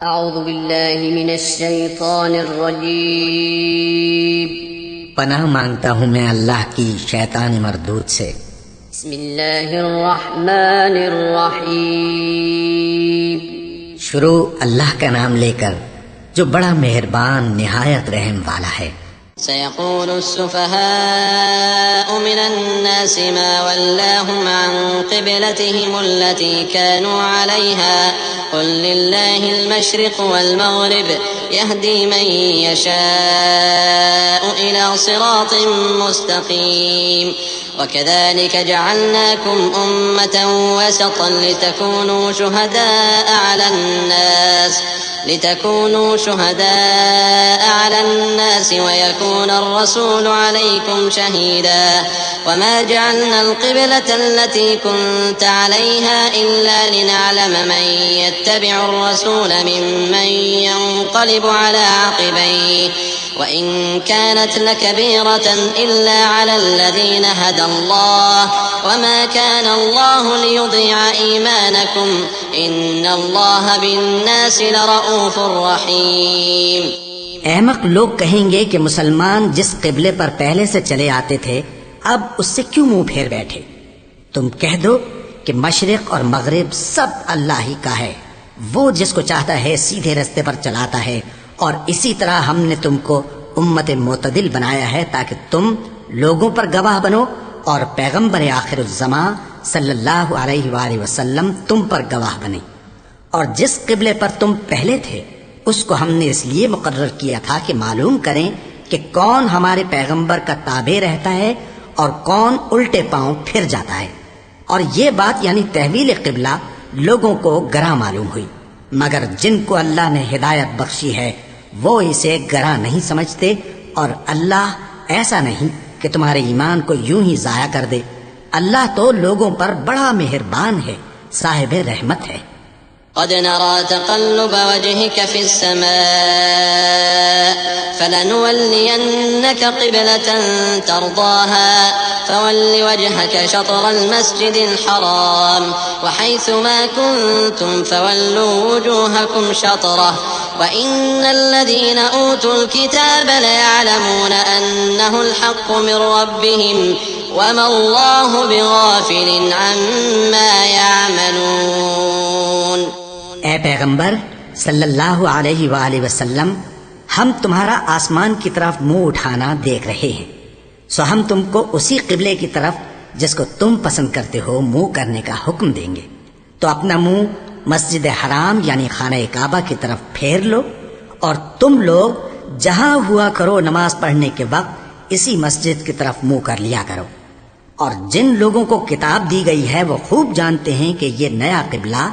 अऊज़ु बिल्लाहि मिनश शैतानिर रजीम। पनाह मांगता हूँ मैं अल्लाह की शैतान मरदूद से। बिस्मिल्लाहिर रहमानिर रहीम। शुरू अल्लाह का नाम लेकर जो बड़ा मेहरबान निहायत रहम वाला है। सयक़ूलु सुफ़हाउ मिनन नासि मा वल्लाहुम अन क़िबलतिहिम अल्लती कानू अलैहा क़ुल लिल्लाहिल मशरिक़ वल मग़रिब यहदी मन यशाअु इला सिरातिन मुस्तक़ीम वकज़ालिक जअलनाकुम उम्मतन वसतन लितकूनू शुहदाअ अलन्नास वयकून अर्रसूलु अलैकुम शहीदा वमा जअलना अलक़िबलता अल्लती कुन्त अलैहा इल्ला लिनअलम मन यत्तबिउ अर्रसूल मिम्मन यन्क़लिबु अला अक़बैहि वइन कानत लकबीरतन इल्ला अला अल्लज़ीन हदल्लाह वमा कान अल्लाहु लियुज़िअ ईमानकुम इन्नल्लाह बिन्नासि लरऊफ़ुर रहीम। अहमक लोग कहेंगे कि मुसलमान जिस किबले पर पहले से चले आते थे अब उससे क्यों मुंह फेर बैठे। तुम कह दो कि मशरिक और मगरिब सब अल्लाह ही का है, वो जिसको चाहता है सीधे रास्ते पर चलाता है। और इसी तरह हमने तुमको उम्मत मोतदिल बनाया है ताकि तुम लोगों पर गवाह बनो और पैगम्बर आखिरुज़्ज़मा सल्लल्लाहु अलैहि वसल्लम तुम पर गवाह बने। और जिस किबले पर तुम पहले थे उसको हमने इसलिए मुकर्रर किया था कि मालूम करें कि कौन हमारे पैगंबर का ताबे रहता है और कौन उल्टे पांव फिर जाता है। और ये बात यानी तहवील किबला लोगों को गरा मालूम हुई, मगर जिनको अल्लाह ने हिदायत बख्शी है वो इसे गरा नहीं समझते। और अल्लाह ऐसा नहीं कि तुम्हारे ईमान को यूं ही जाया कर दे। अल्लाह तो लोगों पर बड़ा मेहरबान है, साहिब रहमत है। क़द नरा तक़ल्लुब वजहिक फ़िस्समाअ फ़लनुवल्लियन्नक क़िबलतन तर्दाहा फ़वल्लि वजहक शत्रल मस्जिदिल हराम वहैसुमा कुन्तुम फ़वल्लू वुजूहकुम शत्रह वइन्नल लज़ीना ऊतुल किताब लयअलमून अन्नहुल हक़्क़ु मिर रब्बिहिम वमा अल्लाहु बिग़ाफ़िलिन अम्मा यअमलून। ए पैगंबर सल्लल्लाहु अलैहि वसल्लम, हम तुम्हारा आसमान की तरफ मुंह उठाना देख रहे हैं, सो हम तुमको उसी किबले की तरफ जिसको तुम पसंद करते हो मुंह करने का हुक्म देंगे। तो अपना मुंह मस्जिद हराम यानी खाना काबा की तरफ फेर लो और तुम लोग जहां हुआ करो नमाज पढ़ने के वक्त इसी मस्जिद की तरफ मुंह कर लिया करो। और जिन लोगों को किताब दी गई है वो खूब जानते हैं कि ये नया किबला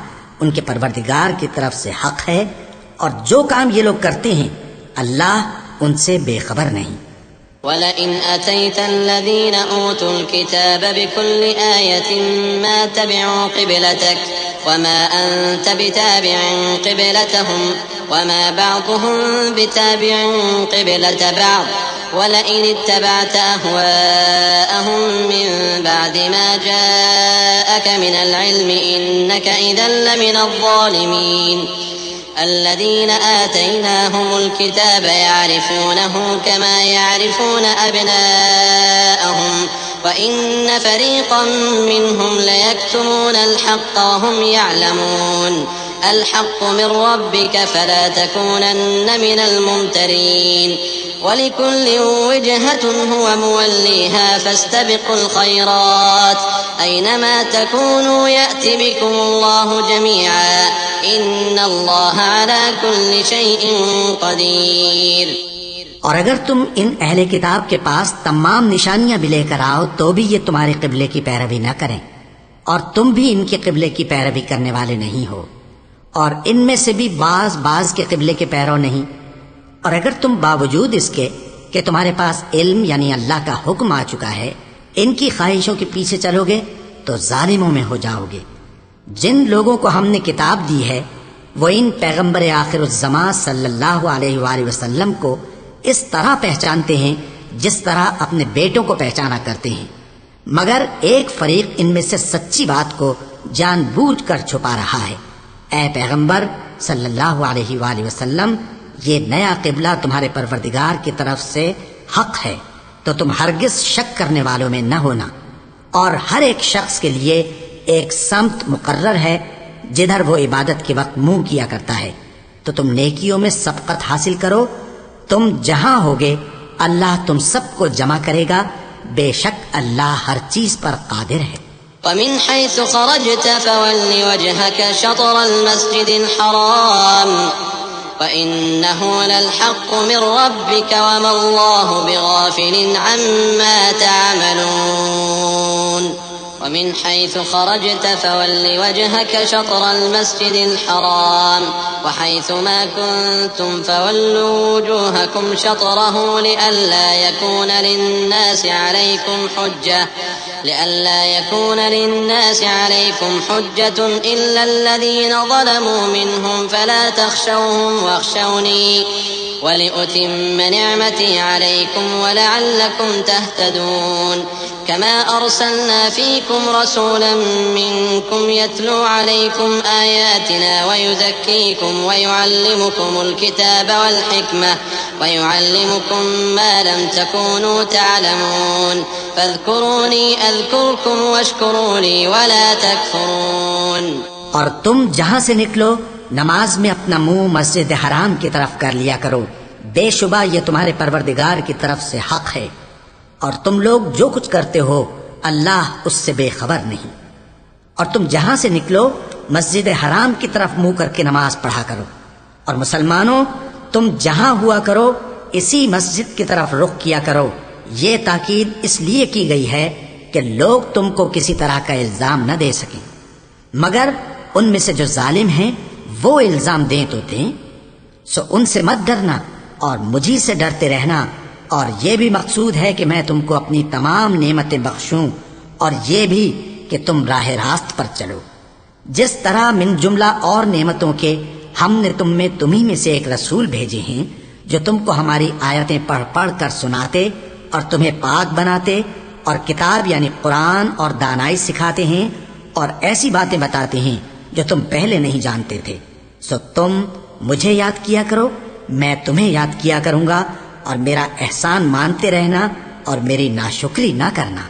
उनके परवरदिगार की तरफ से हक है, और जो काम ये लोग करते हैं अल्लाह उनसे बेखबर नहीं। वलइन अतैतल्लज़ीन ऊतुल किताब बिकुल्लि आयतिन मा तबिउ क़िबलतक वमा अंत बिताबिइन क़िबलतहुम वमा बअदुहुम बिताबिइन क़िबलत बअद वलइन इत्तबअत अहवाअहुम मिन बअदि मा जाअक मिनल इल्मि इन्नक इज़न लमिनज़ ज़ालिमीन। الذين آتيناهم الكتاب يعرفونه كما يعرفون أبناءهم وإن فريقا منهم ليكتمون الحق وهم يعلمون الحق من ربك فلا تكونن من الممترين ولكل وجهة هو موليها فاستبقوا الخيرات أينما تكونوا يأت بكم الله جميعا إن الله على كل شيء قدير। और अगर तुम इन अहले किताब के पास तमाम निशानियां भी लेकर आओ तो भी ये तुम्हारे किबले की पैरवी न करें, और तुम भी इनके किबले की पैरवी करने वाले नहीं हो, और इनमें से भी बाज के किबले के पैरव नहीं। और अगर तुम बावजूद इसके कि तुम्हारे पास इल्म यानी अल्लाह का हुक्म आ चुका है इनकी ख्वाहिशों के पीछे चलोगे तो जालिमों में हो जाओगे। जिन लोगों को हमने किताब दी है वो इन पैगम्बर आखिरुज़्ज़मा सल्लल्लाहु अलैहि वसल्लम को इस तरह पहचानते हैं जिस तरह अपने बेटों को पहचाना करते हैं, मगर एक फरीक इनमें से सच्ची बात को जानबूझकर छुपा रहा है। ए पैगंबर सल्लल्लाहु अलैहि वसल्लम, ये नया किबला तुम्हारे परवरदिगार की तरफ से हक है, तो तुम हरगिज शक करने वालों में न होना। और हर एक शख्स के लिए एक समत मुकर्रर है जिधर वो इबादत के वक्त मुंह किया करता है। तो तुम नेकियों में सबकत हासिल करो। तुम जहां होगे अल्लाह तुम सबको जमा करेगा। बेशक अल्लाह हर चीज पर कादिर है। वमिन हैसु खरजत फवल्लि वजहक शतरल मस्जिदिल हराम वइन्नहु ललहक्कु मिन रब्बिक वमल्लाहु बिगाफिलिन अम्मा तअमलून। ومن حيث خرجت فول وجهك شطر المسجد الحرام وحيث ما كنتم فولوا وجوهكم شطره لئلا يكون للناس عليكم حجة إلا الذين ظلموا منهم فلا تخشوهم واخشوني ولأتم نعمتي عليكم ولعلكم تهتدون كما أرسلنا فيكم رسولا منكم يتلو عليكم آياتنا ويزكيكم ويعلمكم الكتاب والحكمة ويعلمكم ما لم تكونوا تعلمون فاذكروني أذكركم واشكروا لي ولا تكفرون। और तुम जहां से निकलो नमाज में अपना मुंह मस्जिद हराम की तरफ कर लिया करो। बेशुबा ये तुम्हारे परवरदिगार की तरफ से हक है, और तुम लोग जो कुछ करते हो अल्लाह उससे बेखबर नहीं। और तुम जहां से निकलो मस्जिद हराम की तरफ मुंह करके नमाज पढ़ा करो। और मुसलमानों, तुम जहां हुआ करो इसी मस्जिद की तरफ रुख किया करो। ये ताकीद इसलिए की गई है कि लोग तुमको किसी तरह का इल्जाम न दे सकें, मगर उनमें से जो जालिम हैं वो इल्जाम दें तो दें। सो उनसे मत डरना और मुझी से डरते रहना। और ये भी मकसूद है कि मैं तुमको अपनी तमाम नेमतें बख्शूं, और ये भी कि तुम राह रास्त पर चलो। जिस तरह मिन जुमला और नेमतों के हमने तुम्ही में से एक रसूल भेजे हैं जो तुमको हमारी आयतें पढ़ पढ़ कर सुनाते और तुम्हें पाक बनाते और किताब यानी कुरान और दानाई सिखाते हैं और ऐसी बातें बताते हैं जो तुम पहले नहीं जानते थे। सो तुम मुझे याद किया करो, मैं तुम्हें याद किया करूंगा, और मेरा एहसान मानते रहना और मेरी नाशुक्री ना करना।